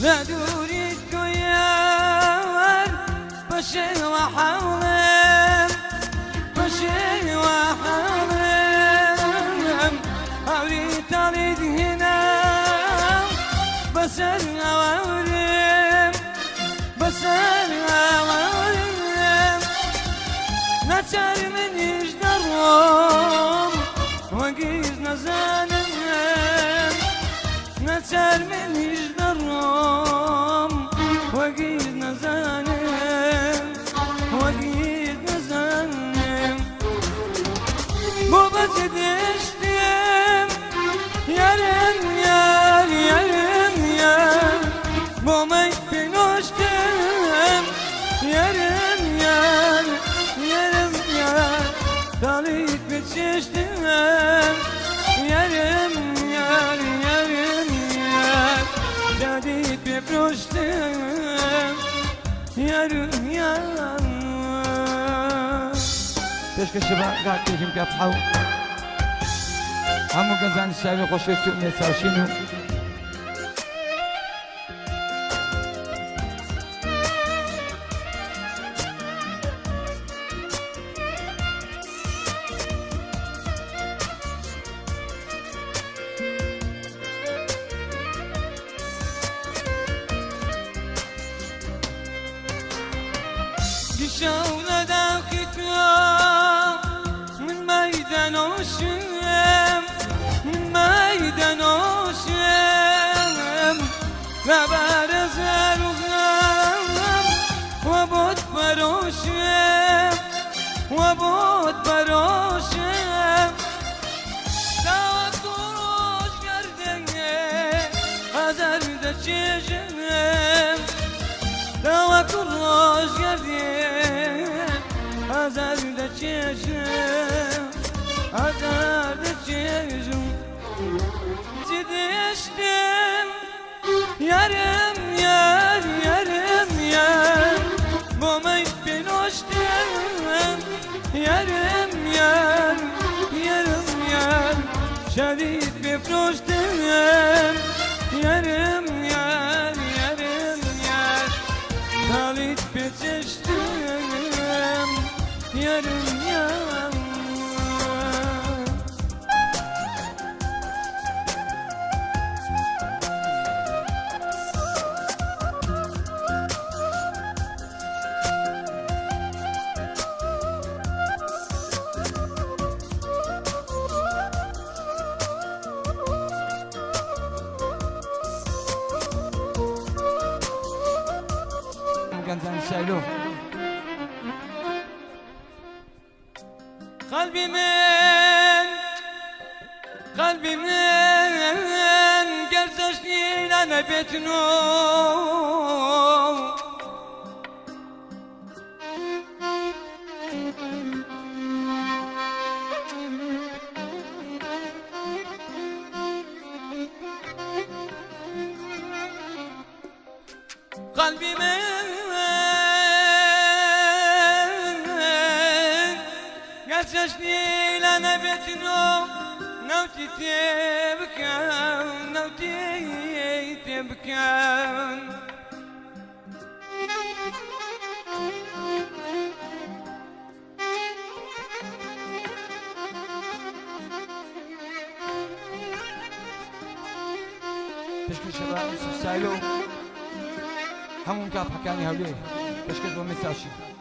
ندوري كويار بشي وحولم بشي وحولم أريد أريد هنا بسر أورم بسر أورم نتر من يجدرهم وقيز نزانم نتر من يجدرهم وقيز نزانم وقيز نزانم مو بزد اشتم يارم يار يارم يار مو ميت بنوشتم يارم يار يارم يار طاليت بتشتم يارم يار يارم يار جديد ببروشتم يارم يار تشكي الشباب قاعد كيفهم كافحوا همو قزان الشعبي خوشيتو ميساشينو شاونا داختنا من ميدان وشم من ميدان وشم وبارز الغام وبوت بروشم وبوت بروشم دعوت روش کردنه هزار دچشم دعوت روش کردنه هزار دچشم هزار دچشم دیدشتم yarım yar yarım yar Bomayt benoştem yarım yar yarım yar Şadid befroştem yarım yar yarım yar Talit beçeştem yarım yar قزان الشعلو kalbimin gerçeşliğine nebetinu kalbimin gerçeşliğine nebetinu نوتي تبكان نوتي تبكان تشكي الشباب سايلو همون كاب حكاني هوليه تشكي بمساشي